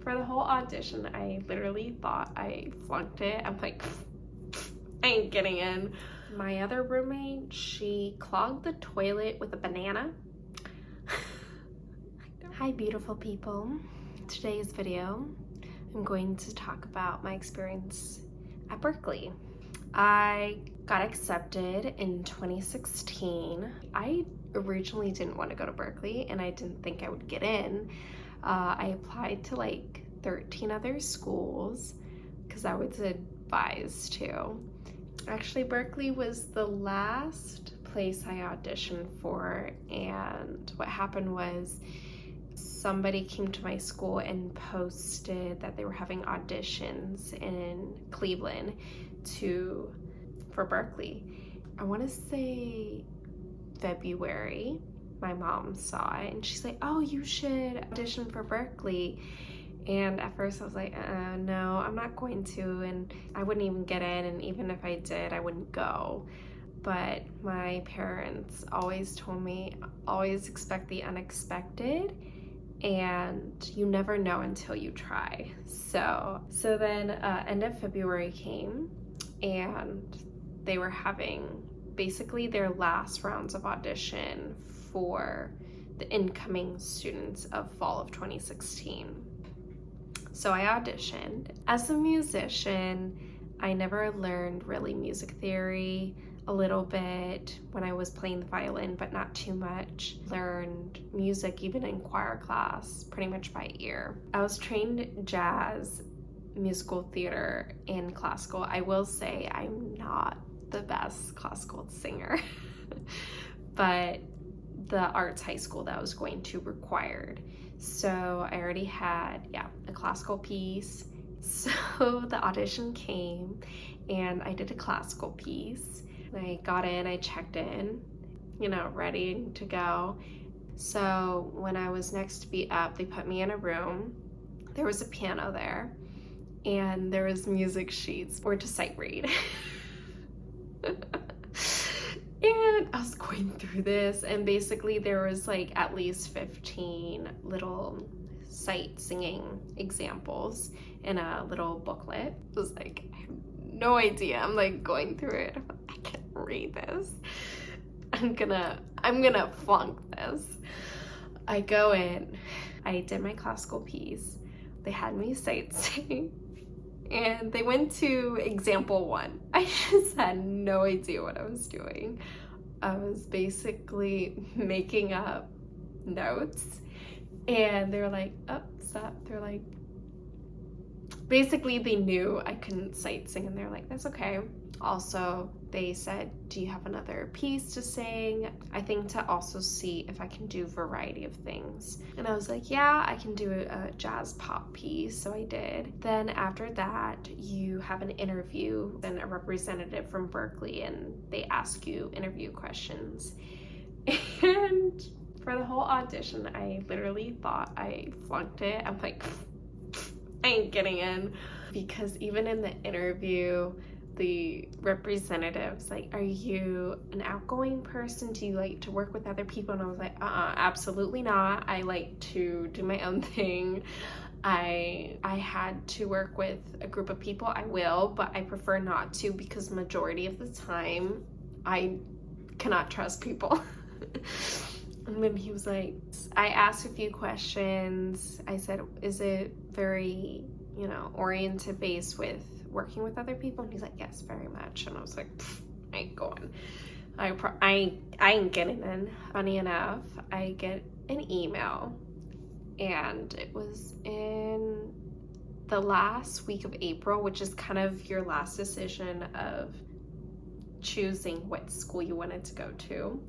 For the whole audition, I literally thought I flunked it. I'm like, I ain't getting in. My other roommate, she clogged the toilet with a banana. Hi, beautiful people. Today's video, I'm going to talk about my experience at Berklee. I got accepted in 2016. I originally didn't want to go to Berklee and I didn't think I would get in. I applied to like 13 other schools because I was advised to. Actually, Berklee was the last place I auditioned for, and what happened was somebody came to my school and posted that they were having auditions in Cleveland for Berklee. I want to say February. My mom saw it and she's like, oh, you should audition for Berklee. And at first I was like, no, I'm not going to, and I wouldn't even get in, and even if I did, I wouldn't go. But my parents always told me, always expect the unexpected, and you never know until you try. So then end of February came, and they were having basically their last rounds of audition for the incoming students of fall of 2016. So I auditioned. As a musician, I never learned really music theory, a little bit when I was playing the violin, but not too much. Learned music even in choir class, pretty much by ear. I was trained jazz, musical theater, and classical. I will say I'm not the best classical singer, but the arts high school that I was going to required. So I already had, a classical piece. So the audition came and I did a classical piece. I got in, I checked in, ready to go. So when I was next to be up, they put me in a room. There was a piano there and there was music sheets or to sight read. And I was going through this, and basically there was like at least 15 little sight singing examples in a little booklet. It was like, I have no idea. I'm like going through it. I can't read this. I'm gonna flunk this. I go in, I did my classical piece. They had me sight sing. And they went to example 1. I just had no idea what I was doing. I was basically making up notes, and they were like, oh, stop. They're like, basically they knew I couldn't sight sing, and they're like, that's okay. Also, they said, do you have another piece to sing? I think to also see if I can do a variety of things. And I was like, yeah, I can do a jazz pop piece. So I did. Then after that, you have an interview and a representative from Berklee, and they ask you interview questions. And for the whole audition, I literally thought I flunked it. I'm like, I ain't getting in. Because even in the interview, the representatives like, are you an outgoing person? Do you like to work with other people? And I was like, absolutely not. I like to do my own thing. I had to work with a group of people. I will, but I prefer not to, because majority of the time I cannot trust people. And then he was like, I asked a few questions. I said, is it very, oriented based with working with other people? And he's like, yes, very much. And I was like, I ain't going. I ain't getting in. Funny enough, I get an email, and it was in the last week of April, which is kind of your last decision of choosing what school you wanted to go to.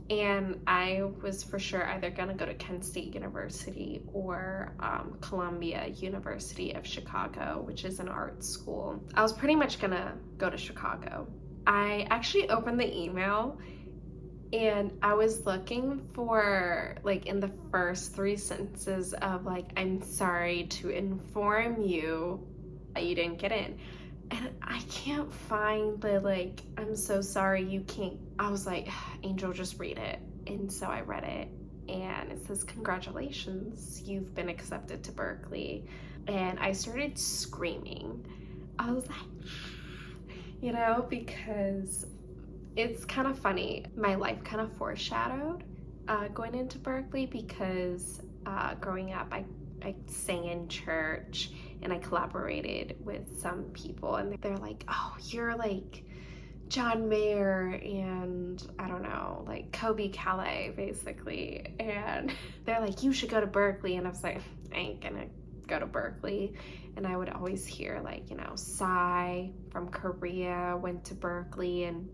And I was for sure either gonna go to Kent State University or Columbia University of Chicago, which is an art school. I was pretty much gonna go to Chicago. I actually opened the email and I was looking for, like, in the first 3 sentences of like, I'm sorry to inform you that you didn't get in. And I can't find the, like, I'm so sorry you can't. I was like, Angel, just read it. And so I read it, and it says, "Congratulations, you've been accepted to Berklee." And I started screaming. I was like, because it's kind of funny. My life kind of foreshadowed going into Berklee, because growing up, I sang in church and I collaborated with some people, and they're like, "Oh, you're like John Mayer and I don't know, like Kobe Calais, basically." And they're like, "You should go to Berklee." And I was like, "I ain't gonna go to Berklee." And I would always hear like, Psy from Korea went to Berklee, and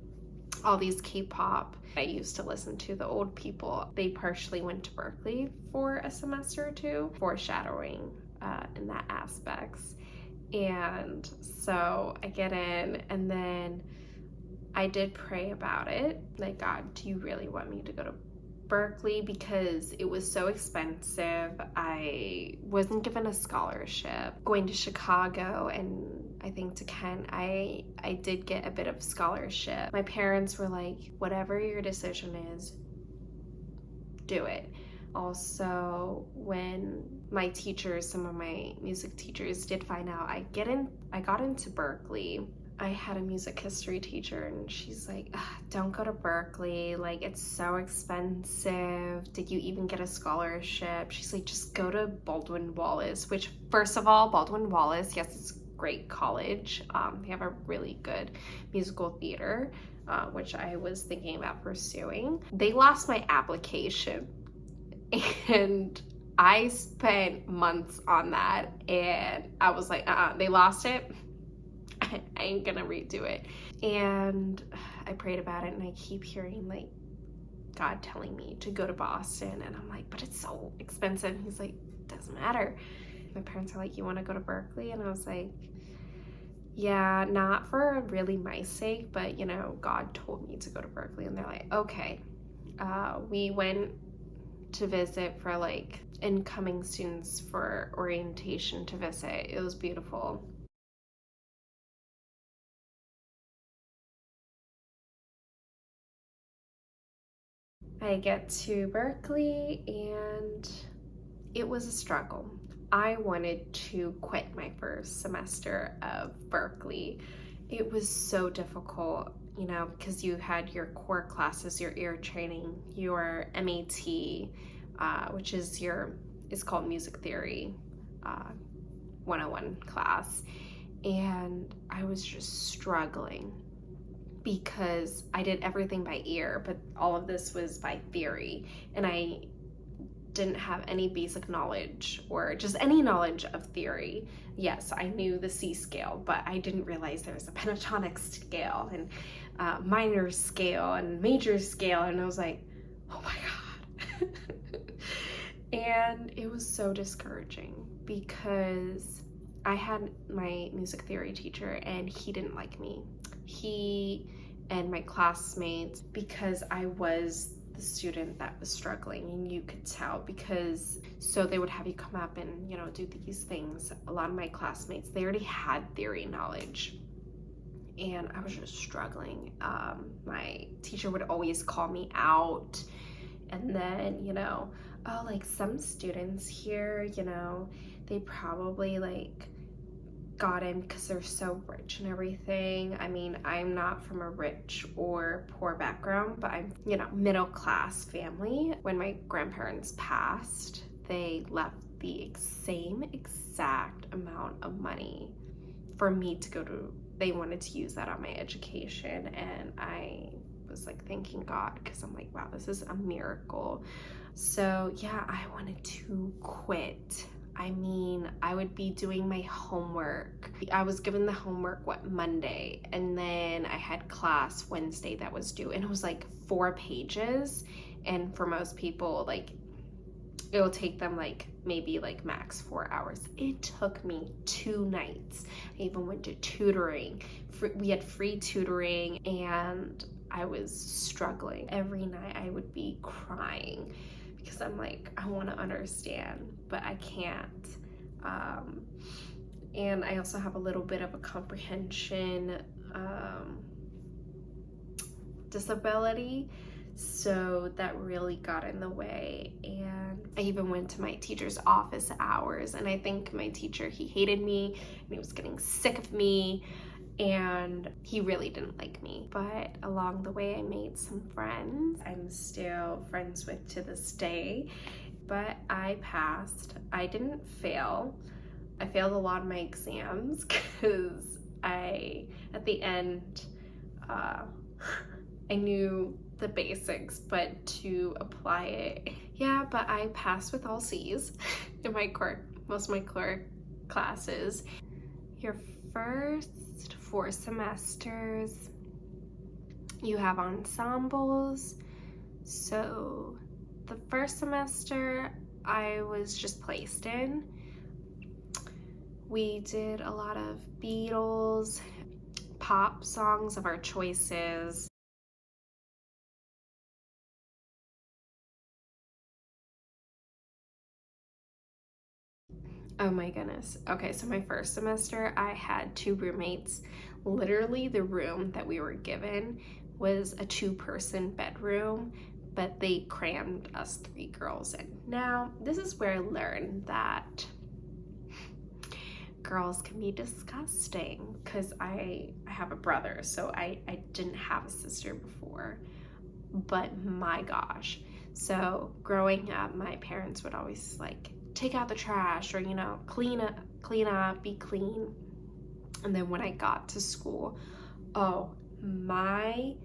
all these K-pop I used to listen to, the old people, they partially went to Berklee for a semester or two, foreshadowing in that aspects. And so I get in, and then I did pray about it, like, "God, do you really want me to go to Berklee?" Because it was so expensive. I wasn't given a scholarship. Going to Chicago and I think to Kent, I did get a bit of scholarship. My parents were like, "Whatever your decision is, do it." Also, when my teachers, some of my music teachers did find out I got into Berklee, I had a music history teacher, and she's like, "Don't go to Berklee, like it's so expensive. Did you even get a scholarship?" She's like, "Just go to Baldwin-Wallace," which, first of all, Baldwin-Wallace, yes, it's a great college. They have a really good musical theater, which I was thinking about pursuing. They lost my application, and I spent months on that, and I was like, they lost it. I ain't gonna redo it. And I prayed about it, and I keep hearing like God telling me to go to Boston, and I'm like, "But it's so expensive." He's like, "Doesn't matter." My parents are like, "You want to go to Berklee?" And I was like, "Yeah, not for really my sake, but God told me to go to Berklee." And they're like, "Okay." We went to visit for like incoming students for orientation to visit. It was beautiful. I get to Berklee, and it was a struggle. I wanted to quit my first semester of Berklee. It was so difficult, because you had your core classes, your ear training, your MAT, which is it's called Music Theory 101 class. And I was just struggling because I did everything by ear, but all of this was by theory, and I didn't have any basic knowledge or just any knowledge of theory. Yes, I knew the C scale, but I didn't realize there was a pentatonic scale and minor scale and major scale, and I was like, "Oh my God." And it was so discouraging because I had my music theory teacher, and he didn't like me. He and my classmates, because I was the student that was struggling, and you could tell, because so they would have you come up and do these things. A lot of my classmates, they already had theory knowledge, and I was just struggling. My teacher would always call me out, and then "Oh, like some students here, they probably like got in because they're so rich and everything." I mean, I'm not from a rich or poor background, but I'm, middle class family. When my grandparents passed, they left the same exact amount of money for me to go to. They wanted to use that on my education, and I was like thanking God, because I'm like, wow, this is a miracle. So yeah, I wanted to quit. I mean, I would be doing my homework. I was given the homework, Monday, and then I had class Wednesday that was due, and it was like 4 pages. And for most people, like, it'll take them like maybe like max 4 hours. It took me 2 nights. I even went to tutoring. We had free tutoring, and I was struggling. Every night I would be crying because I'm like, I want to understand, but I can't. And I also have a little bit of a comprehension disability. So that really got in the way, and I even went to my teacher's office hours, and I think my teacher, he hated me and he was getting sick of me, and he really didn't like me. But along the way I made some friends I'm still friends with to this day. But I passed. I didn't fail. I failed a lot of my exams because at the end, I knew the basics, but to apply it, yeah, but I passed with all C's in my most of my core classes. Your first 4 semesters, you have ensembles. So the first semester I was just placed in. We did a lot of Beatles, pop songs of our choices. Oh my goodness. Okay, so my first semester, I had 2 roommates. Literally, the room that we were given was a 2-person bedroom, but they crammed us 3 girls in. Now, this is where I learned that girls can be disgusting, because I have a brother, so I didn't have a sister before. But my gosh. So growing up, my parents would always like take out the trash, or clean up, be clean. And then when I got to school, oh, my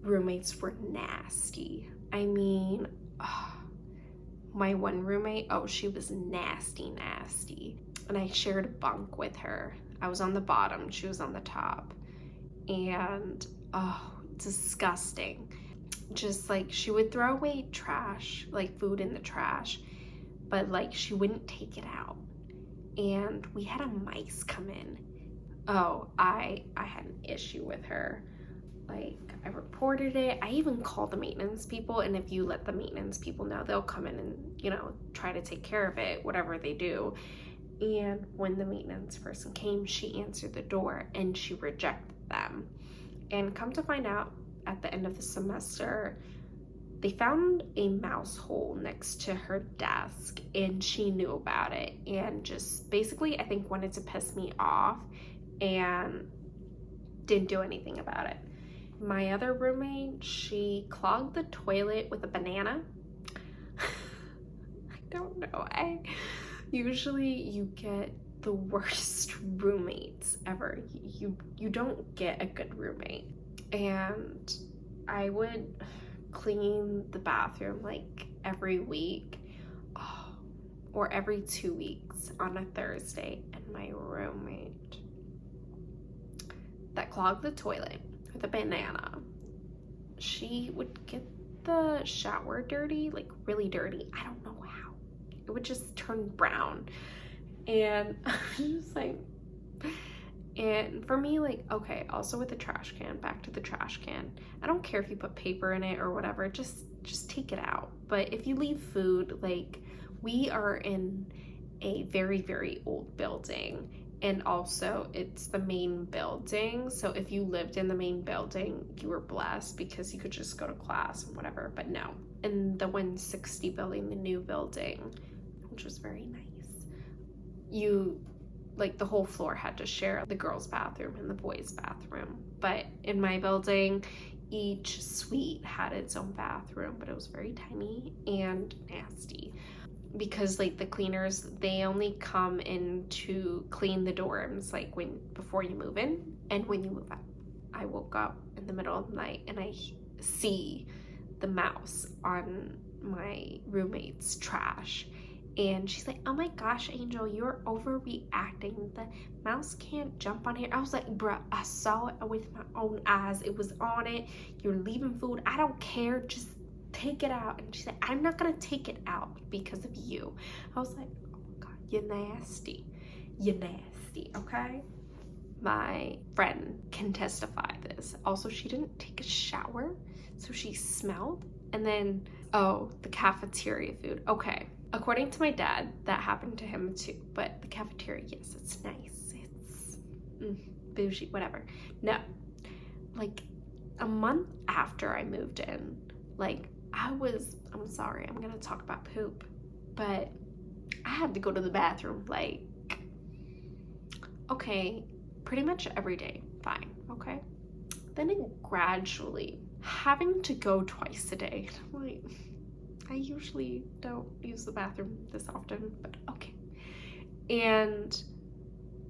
roommates were nasty. I mean, my one roommate, she was nasty. And I shared a bunk with her. I was on the bottom, she was on the top. And disgusting. Just like, she would throw away trash, like food in the trash, but like she wouldn't take it out. And we had a mice come in. I had an issue with her. Like, I reported it. I even called the maintenance people, and if you let the maintenance people know, they'll come in and try to take care of it, whatever they do. And when the maintenance person came, she answered the door and she rejected them. And come to find out, at the end of the semester, they found a mouse hole next to her desk, and she knew about it, and just basically, I think, wanted to piss me off and didn't do anything about it. My other roommate, she clogged the toilet with a banana. I don't know. Usually you get the worst roommates ever. You don't get a good roommate. And I would clean the bathroom like every week, or every 2 weeks on a Thursday. And my roommate that clogged the toilet with a banana, she would get the shower dirty, like really dirty. I don't know how. It would just turn brown. And I was just like, and for me, like, okay, also with the trash can, back to the trash can. I don't care if you put paper in it or whatever, just take it out. But if you leave food, like, we are in a very, very old building, and also it's the main building. So if you lived in the main building, you were blessed because you could just go to class and whatever. But no, in the 160 building, the new building, which was very nice, the whole floor had to share the girls' bathroom and the boys' bathroom. But in my building, each suite had its own bathroom, but it was very tiny and nasty, because like the cleaners, they only come in to clean the dorms like before you move in and when you move out. I woke up in the middle of the night and I see the mouse on my roommate's trash. And she's like, oh my gosh, Angel, you're overreacting. The mouse can't jump on here. I was like, bruh, I saw it with my own eyes. It was on it. You're leaving food. I don't care. Just take it out. And she said, I'm not going to take it out because of you. I was like, oh my God, you're nasty. You're nasty, okay? My friend can testify this. Also, she didn't take a shower, so she smelled. And then, the cafeteria food. Okay. According to my dad, that happened to him too, but the cafeteria, yes, it's nice, it's bougie, whatever. No, like a month after I moved in, Like, I'm sorry, I'm gonna talk about poop, but I had to go to the bathroom, like, okay, pretty much every day, fine, okay? Then it gradually, having to go twice a day, like, I usually don't use the bathroom this often, but okay.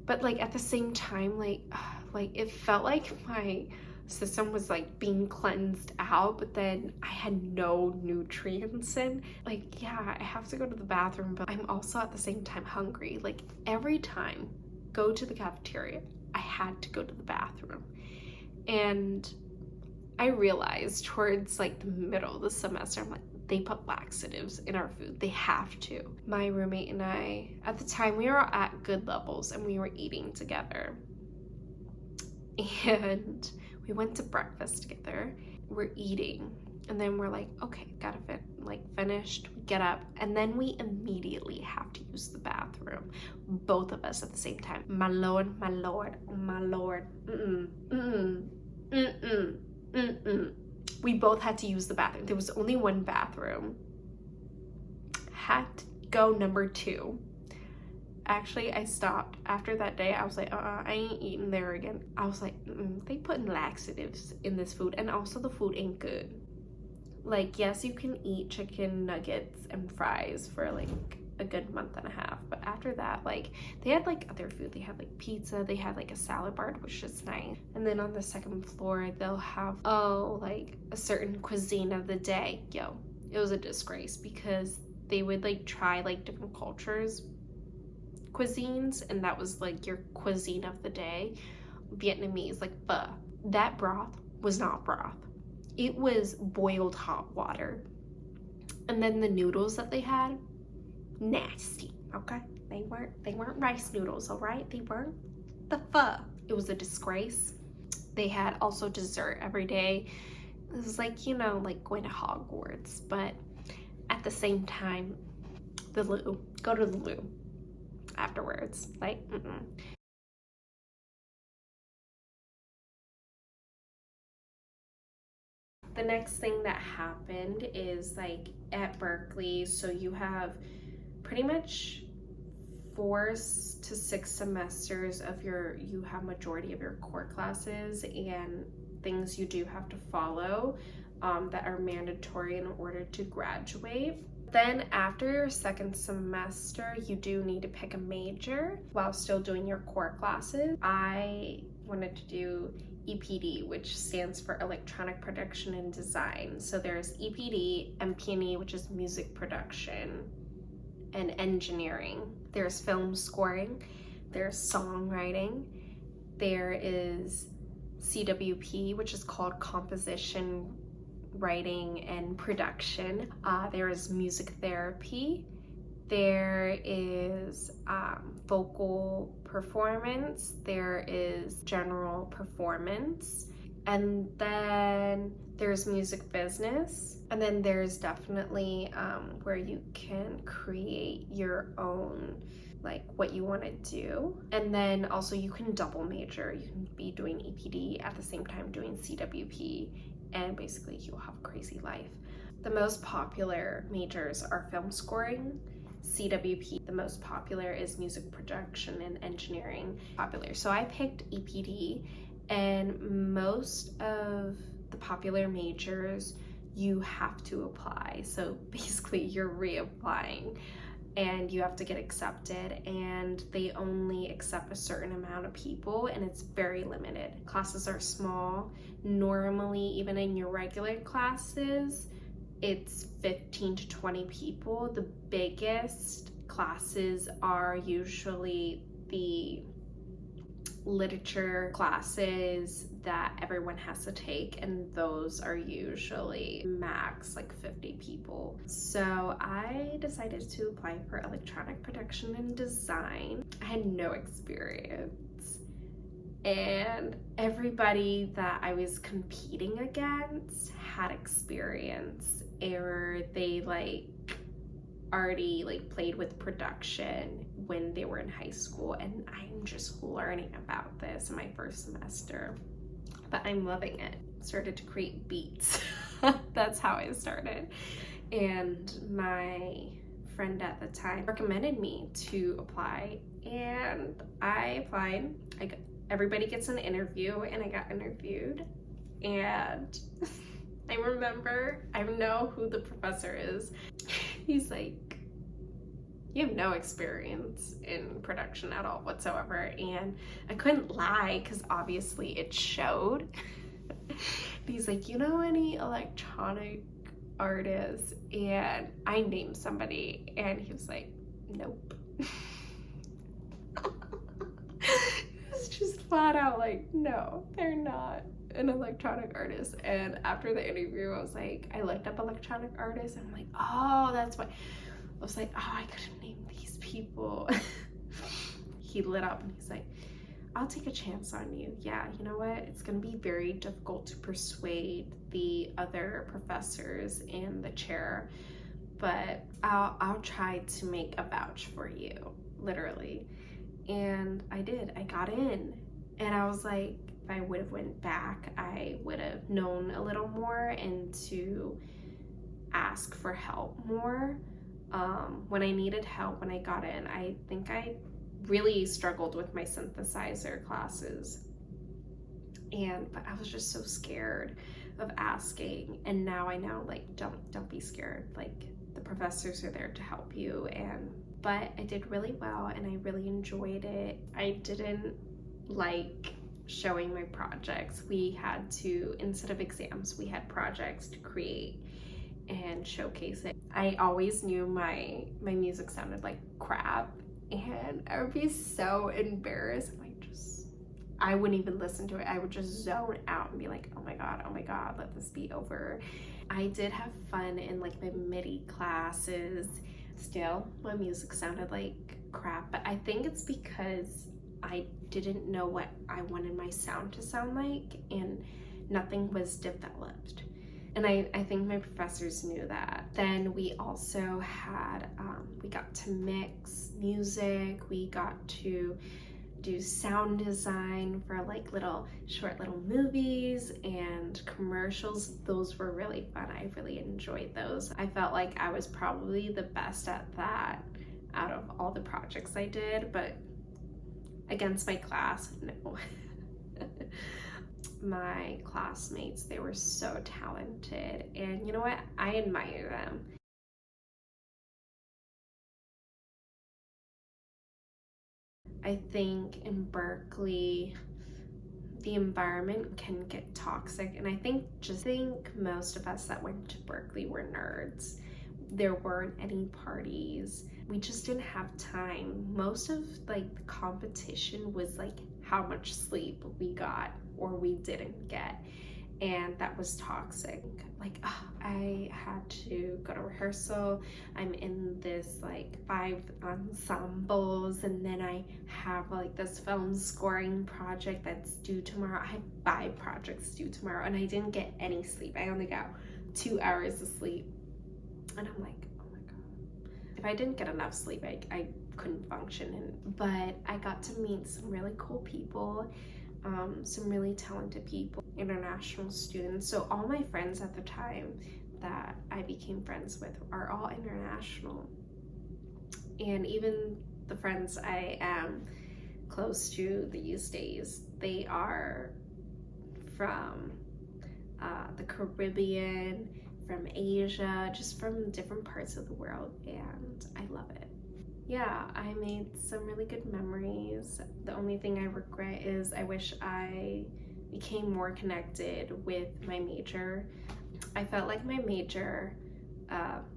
But like at the same time, like it felt like my system was like being cleansed out, but then I had no nutrients in. Like, yeah, I have to go to the bathroom, but I'm also at the same time hungry. Like every time go to the cafeteria, I had to go to the bathroom. And I realized towards like the middle of the semester, I'm like, they put laxatives in our food. They have to. My roommate and I, at the time, we were at good levels and we were eating together. And we went to breakfast together. We're eating. And then we're like, okay, gotta finished, we get up, and then we immediately have to use the bathroom. Both of us at the same time. My lord, my lord, my lord. We both had to use the bathroom. There was only one bathroom. Had to go number 2. Actually, I stopped after that day. I was like, I ain't eating there again. I was like, they putting laxatives in this food, and also the food ain't good. Like, yes, you can eat chicken nuggets and fries for like a good month and a half, but after that, like, they had like other food. They had like pizza, they had like a salad bar, which is nice, and then on the second floor they'll have like a certain cuisine of the day. Yo, it was a disgrace because they would like try like different cultures cuisines, and that was like your cuisine of the day. Vietnamese, like pho. That broth was not broth. It was boiled hot water. And then the noodles that they had, nasty, okay? They weren't rice noodles, all right? They weren't the pho. It was a disgrace. They had also dessert every day. It was like, you know, like going to Hogwarts, but at the same time, the loo. Go to the loo afterwards. Like, The next thing that happened is like at Berklee, so you have pretty much 4 to 6 semesters of you have majority of your core classes and things you do have to follow that are mandatory in order to graduate. Then after your second semester, you do need to pick a major while still doing your core classes. I wanted to do EPD, which stands for Electronic Production and Design. So there's EPD, MP&E, which is music production and engineering. There's film scoring, there's songwriting, there is CWP, which is called composition, writing, and production. There is music therapy. There is vocal performance. There is general performance. And then there's music business. And then there's definitely where you can create your own, like what you want to do. And then also you can double major. You can be doing EPD at the same time doing CWP, and basically you'll have a crazy life. The most popular majors are film scoring, CWP. The most popular is music production and engineering popular. So I picked EPD, and most of the popular majors you have to apply. So basically you're reapplying and you have to get accepted, and they only accept a certain amount of people, and it's very limited. Classes are small. Normally, even in your regular classes, it's 15 to 20 people. The biggest classes are usually the literature classes that everyone has to take, and those are usually max like 50 people. So I decided to apply for electronic production and design. I had no experience, and everybody that I was competing against had experience, or they like already like played with production when they were in high school, and I'm just learning about this in my first semester. but I'm loving it. Started to create beats. That's how I started. And my friend at the time recommended me to apply, and I applied. Everybody gets an interview, and I got interviewed. And I know who the professor is. He's like, you have no experience in production at all whatsoever. And I couldn't lie because obviously it showed. He's like, you know any electronic artists? And I named somebody, and he was like, nope. It was just flat out like, no, they're not an electronic artist. And after the interview, I looked up electronic artists, and I'm like, oh, that's why. I was like, oh, I could have named these people. He lit up, and he's like, I'll take a chance on you. Yeah, you know what? It's going to be very difficult to persuade the other professors in the chair, but I'll try to make a vouch for you, literally. And I did. I got in, and I was like, if I would have went back, I would have known a little more and to ask for help more. When I needed help, when I got in, I think I really struggled with my synthesizer classes, but I was just so scared of asking. And now I know, like, don't be scared. Like, the professors are there to help you. But I did really well, and I really enjoyed it. I didn't like showing my projects. We had to, instead of exams, we had projects to create and showcase it. I always knew my music sounded like crap, and I would be so embarrassed. I wouldn't even listen to it. I would just zone out and be like, oh my god, let this be over. I did have fun in like my MIDI classes. Still, my music sounded like crap, but I think it's because I didn't know what I wanted my sound to sound like, and nothing was developed. And I think my professors knew that. Then we also had, we got to mix music, we got to do sound design for like short little movies and commercials. Those were really fun. I really enjoyed those. I felt like I was probably the best at that out of all the projects I did, but against my class, no. My classmates, they were so talented, and you know what? I admire them. I think in Berklee, the environment can get toxic, and I think most of us that went to Berklee were nerds. There weren't any parties. We just didn't have time. Most of like the competition was like how much sleep we got or we didn't get, and that was toxic. Like, I had to go to rehearsal. I'm in this like 5 ensembles, and then I have like this film scoring project that's due tomorrow. I have 5 projects due tomorrow, and I didn't get any sleep. I only got 2 hours of sleep, and I'm like, oh my god. If I didn't get enough sleep, I couldn't function. But I got to meet some really cool people, some really talented people, international students. So all my friends at the time that I became friends with are all international. And even the friends I am close to these days, they are from the Caribbean, from Asia, just from different parts of the world, and I love it. Yeah, I made some really good memories. The only thing I regret is I wish I became more connected with my major. I felt like my major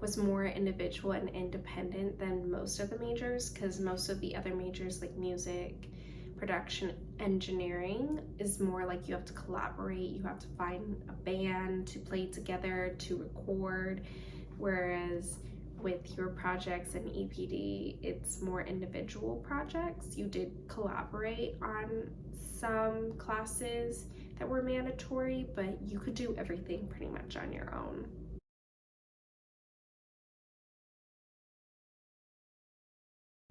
was more individual and independent than most of the majors, because most of the other majors like music, production, engineering is more like you have to collaborate, you have to find a band to play together, to record, whereas with your projects in EPD, it's more individual projects. You did collaborate on some classes that were mandatory, but you could do everything pretty much on your own.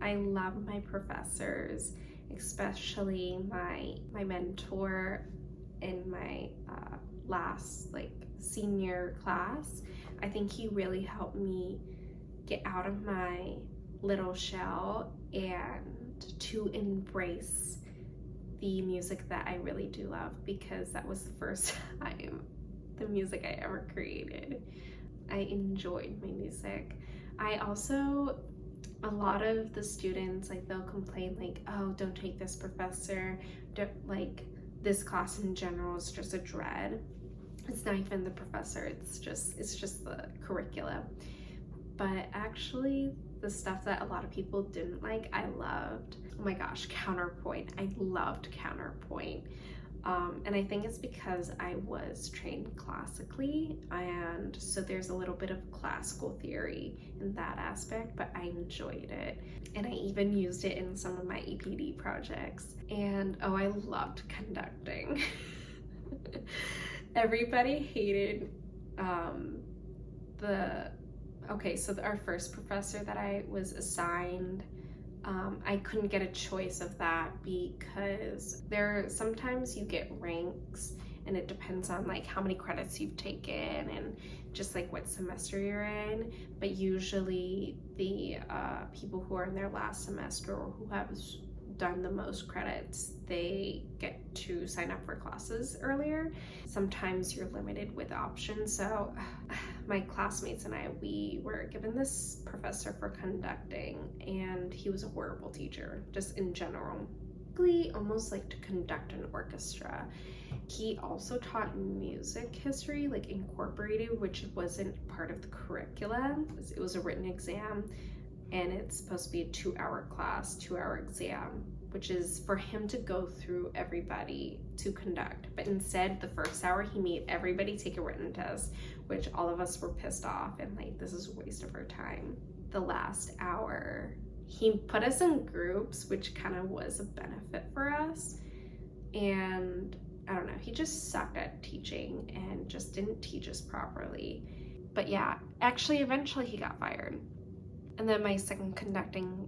I love my professors, especially my mentor in my last senior class. I think he really helped me get out of my little shell and to embrace the music that I really do love, because that was the first time the music I ever created. I enjoyed my music. A lot of the students, they'll complain oh, don't take this professor, this class in general is just a dread. It's not even the professor, it's just the curriculum. But actually, the stuff that a lot of people didn't like, I loved. Oh my gosh, counterpoint. I loved counterpoint. And I think it's because I was trained classically, and so there's a little bit of classical theory in that aspect, but I enjoyed it. And I even used it in some of my EPD projects. And oh, I loved conducting. Everybody hated our first professor that I was assigned. I couldn't get a choice of that because sometimes you get ranks and it depends on how many credits you've taken and just what semester you're in. But usually the people who are in their last semester or who have done the most credits, they get to sign up for classes earlier. Sometimes you're limited with options. So my classmates and I, we were given this professor for conducting, and he was a horrible teacher, just in general. He almost like to conduct an orchestra. He also taught music history, incorporated, which wasn't part of the curriculum. It was a written exam, and it's supposed to be a 2-hour class, 2-hour exam, which is for him to go through everybody to conduct. But instead, the first hour, he made everybody take a written test, which all of us were pissed off and this is a waste of our time. The last hour, he put us in groups, which kind of was a benefit for us. And I don't know, he just sucked at teaching and just didn't teach us properly. But yeah, actually, eventually he got fired. And then my second conducting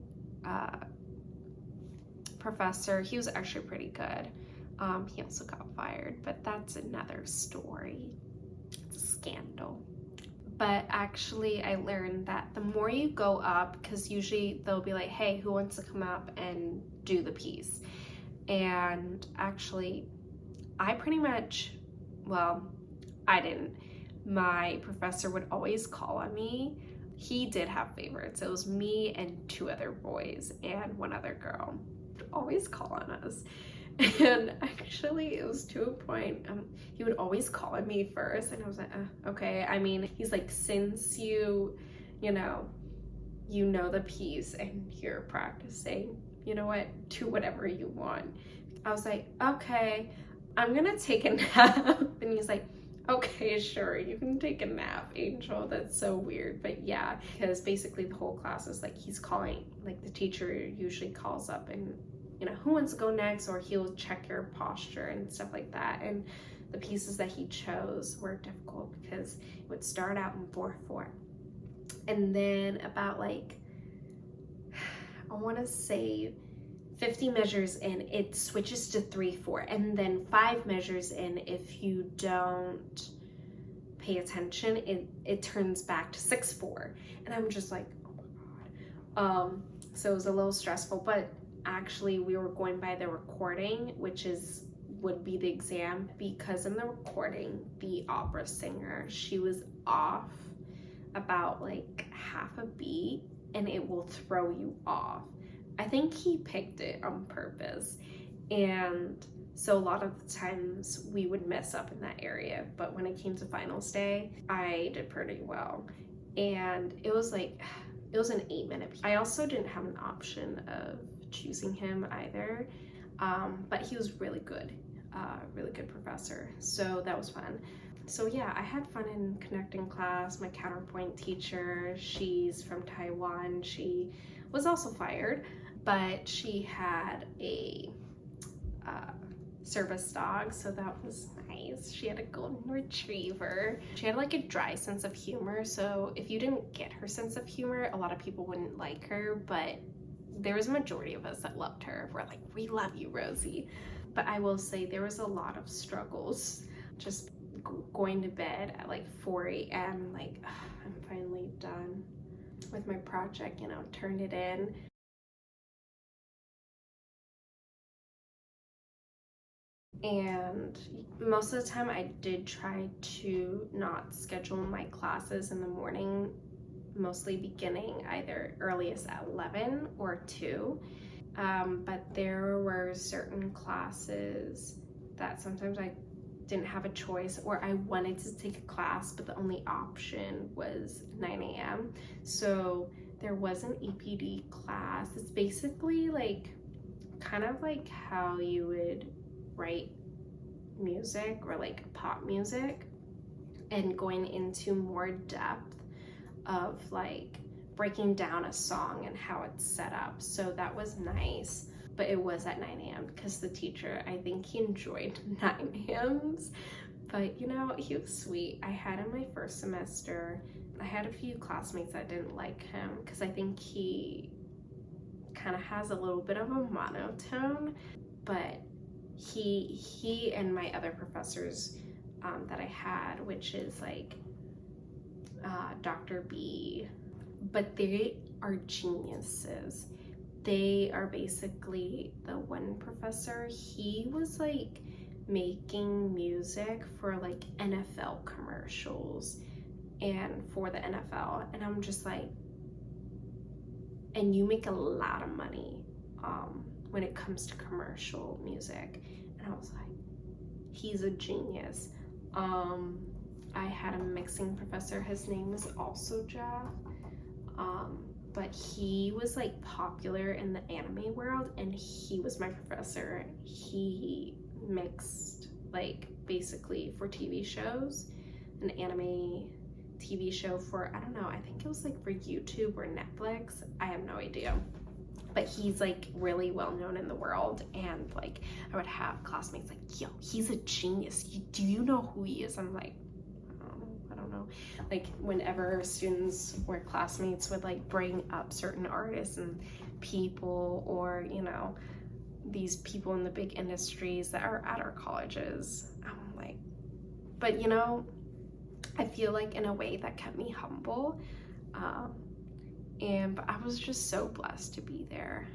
professor, he was actually pretty good. He also got fired, but that's another story. It's a scandal. But actually, I learned that the more you go up, because usually they'll be like, hey, who wants to come up and do the piece? And actually, I didn't. My professor would always call on me. He did have favorites. It was me and 2 other boys and 1 other girl. He'd always call on us. And actually, it was to a point, he would always call on me first, and I was like, okay. I mean, he's like, since you know the piece and you're practicing, you know what, do whatever you want. I was like, okay, I'm gonna take a nap. And he's like, okay, sure, you can take a nap, Angel. That's so weird. But yeah, because basically the whole class is he's calling, the teacher usually calls up and, who wants to go next, or he'll check your posture and stuff like that. And the pieces that he chose were difficult because it would start out in 4/4. And then about I want to say 50 measures in, it switches to 3/4, and then 5 measures in, if you don't pay attention, it turns back to 6/4. And I'm just like, oh my god. So it was a little stressful, but actually we were going by the recording, which would be the exam, because in the recording, the opera singer, she was off about half a beat, and it will throw you off. I think he picked it on purpose, and so a lot of the times we would mess up in that area. But when it came to finals day, I did pretty well, and it was an 8-minute piece. I also didn't have an option of choosing him either, but he was really good professor, so that was fun. So yeah, I had fun in conducting class. My counterpoint teacher, she's from Taiwan. She was also fired, but she had a service dog, so that was nice. She had a golden retriever. She had a dry sense of humor, so if you didn't get her sense of humor, a lot of people wouldn't like her. But there was a majority of us that loved her. We're like, we love you, Rosie. But I will say there was a lot of struggles, just going to bed at like 4 a.m. like, I'm finally done with my project, you know, turned it in. And most of the time I did try to not schedule my classes in the morning, mostly beginning either earliest at 11 or 2. But there were certain classes that sometimes I didn't have a choice, or I wanted to take a class but the only option was 9 a.m. So there was an EPD class. It's basically like kind of like how you would write music or like pop music, and going into more depth of like breaking down a song and how it's set up. So that was nice, but it was at 9 a.m. because the teacher, I think he enjoyed 9 a.m.s, but you know, he was sweet. I had in my first semester, I had a few classmates that didn't like him because I think he kind of has a little bit of a monotone, but he and my other professors that I had, which is like Dr. B, but they are geniuses. They are basically, the one professor, he was like making music for like NFL commercials and for the NFL, and I'm just like, and you make a lot of money when it comes to commercial music. And I was like, he's a genius. I had a mixing professor, his name was also Jeff, but he was like popular in the anime world, and he was my professor. He mixed like basically for TV shows, an anime TV show for, I don't know, I think it was like for YouTube or Netflix, I have no idea, but he's like really well known in the world. And like I would have classmates like, yo, he's a genius, do you know who he is? I'm like, I don't know. Like whenever students or classmates would like bring up certain artists and people, or you know, these people in the big industries that are at our colleges, I'm like, but you know, I feel like in a way that kept me humble, but I was just so blessed to be there.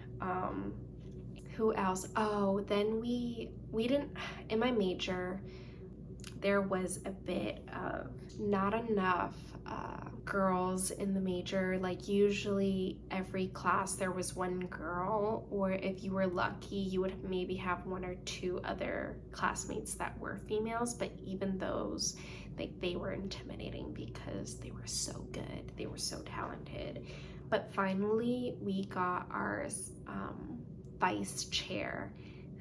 Who else? Oh, then we didn't, in my major, there was a bit of not enough girls in the major. Like usually every class there was one girl, or if you were lucky you would maybe have one or two other classmates that were females, but even those, like, they were intimidating because they were so good, they were so talented. But finally we got our vice chair,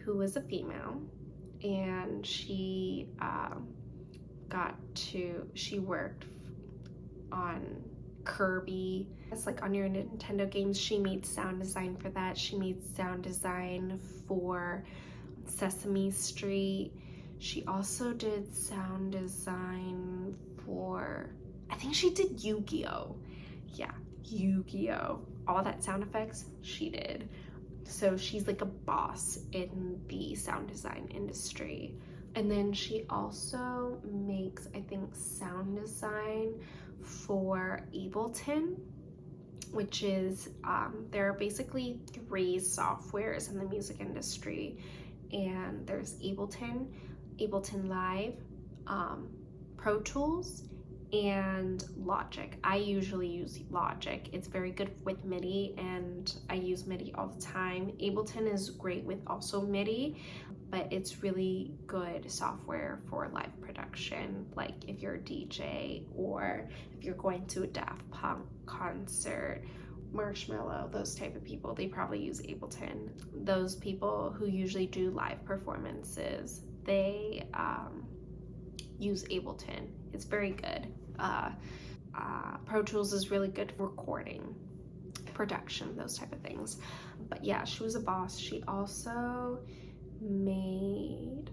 who was a female, and she she worked on Kirby. It's like on your Nintendo games. She made sound design for that. She made sound design for Sesame Street. She also did sound design for, I think she did Yu-Gi-Oh! Yeah, Yu-Gi-Oh! All that sound effects, she did. So she's like a boss in the sound design industry. And then she also makes, I think, sound design for Ableton, which is, there are basically 3 softwares in the music industry. And there's Ableton, Ableton Live, Pro Tools, and Logic. I usually use Logic. It's very good with MIDI, and I use MIDI all the time. Ableton is great with also MIDI, but it's really good software for live production, like if you're a DJ or if you're going to a Daft Punk concert, Marshmello, those type of people, they probably use Ableton. Those people who usually do live performances, they use Ableton. It's very good. Pro Tools is really good for recording, production, those type of things. But yeah, she was a boss. She also made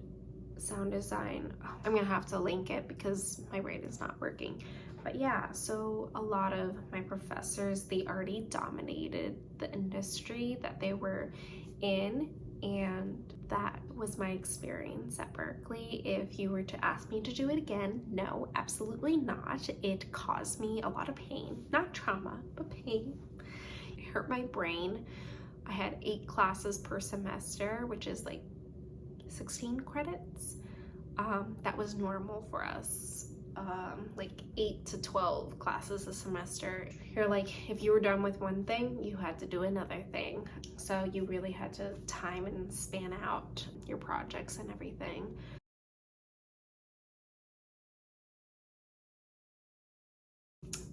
sound design. I'm gonna have to link it because my brain is not working. But yeah, so a lot of my professors, they already dominated the industry that they were in, and that was my experience at Berklee. If you were to ask me to do it again, no, absolutely not. It caused me a lot of pain, not trauma, but pain. It hurt my brain. I had 8 classes per semester, which is like 16 credits. That was normal for us. Like 8 to 12 classes a semester. You're like, if you were done with one thing, you had to do another thing. So you really had to time and span out your projects and everything.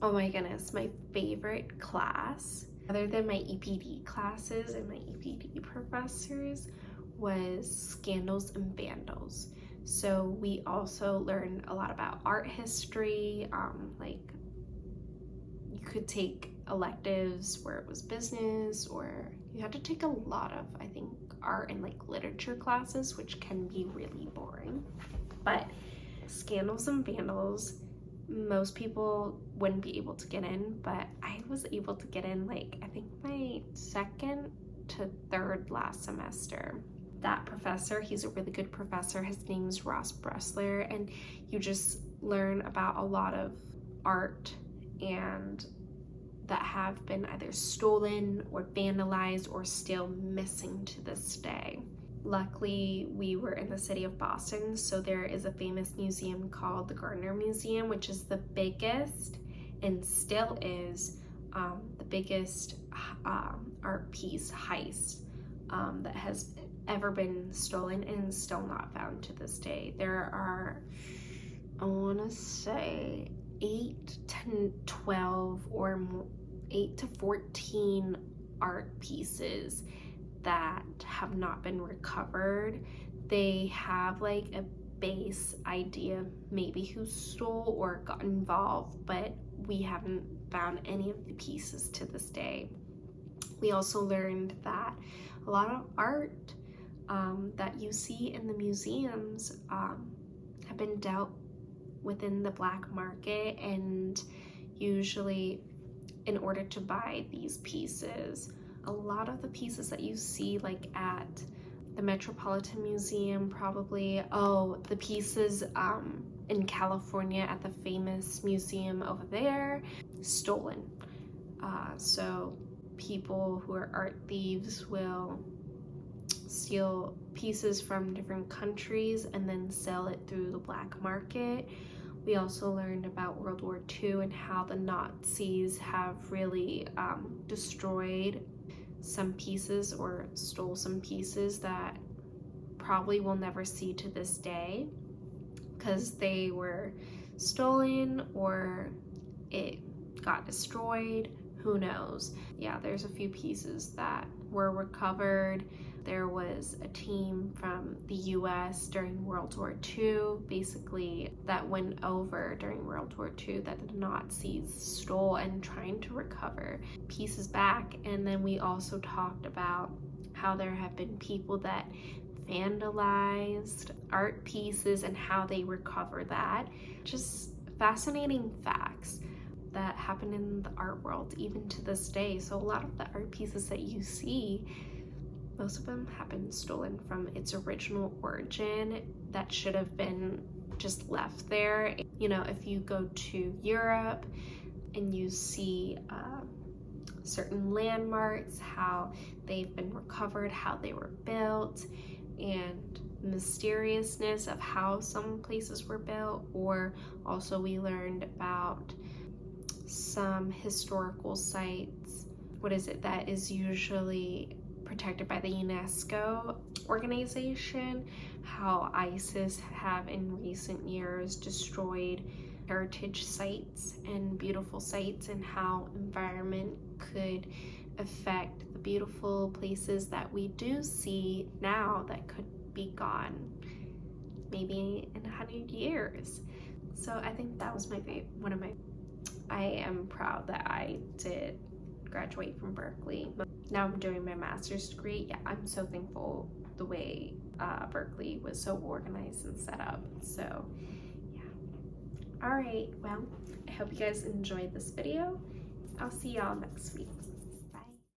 Oh my goodness, my favorite class, other than my EPD classes and my EPD professors, was Scandals and Vandals. So we also learned a lot about art history. Like you could take electives where it was business, or you had to take a lot of, I think, art and like literature classes, which can be really boring. But Scandals and Vandals, most people wouldn't be able to get in, but I was able to get in, like, I think my 2nd to 3rd last semester. That professor, he's a really good professor. His name's Ross Bressler, and you just learn about a lot of art and that have been either stolen or vandalized or still missing to this day. Luckily, we were in the city of Boston, so there is a famous museum called the Gardner Museum, which is the biggest and still is the biggest art piece heist that has ever been stolen and still not found to this day. There are, I want to say, 8 to 12 or 8 to 14 art pieces that have not been recovered. They have like a base idea maybe who stole or got involved, but we haven't found any of the pieces to this day. We also learned that a lot of art that you see in the museums have been dealt within the black market, and usually in order to buy these pieces, a lot of the pieces that you see like at the Metropolitan Museum, probably, the pieces in California at the famous museum over there, stolen. So people who are art thieves will steal pieces from different countries and then sell it through the black market. We also learned about World War II and how the Nazis have really destroyed some pieces or stole some pieces that probably we'll never see to this day because they were stolen or it got destroyed. Who knows? Yeah, there's a few pieces that were recovered. There was a team from the US during World War II, basically, that went over during World War II that the Nazis stole and trying to recover pieces back. And then we also talked about how there have been people that vandalized art pieces and how they recover that. Just fascinating facts that happen in the art world even to this day. So a lot of the art pieces that you see, most of them have been stolen from its original origin that should have been just left there. You know, if you go to Europe and you see certain landmarks, how they've been recovered, how they were built, and mysteriousness of how some places were built. Or also we learned about some historical sites, that is usually protected by the UNESCO organization, how ISIS have in recent years destroyed heritage sites and beautiful sites, and how environment could affect the beautiful places that we do see now that could be gone maybe in 100 years. So I think that was I am proud that I did graduate from Berklee. Now I'm doing my master's degree. Yeah, I'm so thankful the way Berklee was so organized and set up. So yeah. All right, well, I hope you guys enjoyed this video. I'll see y'all next week.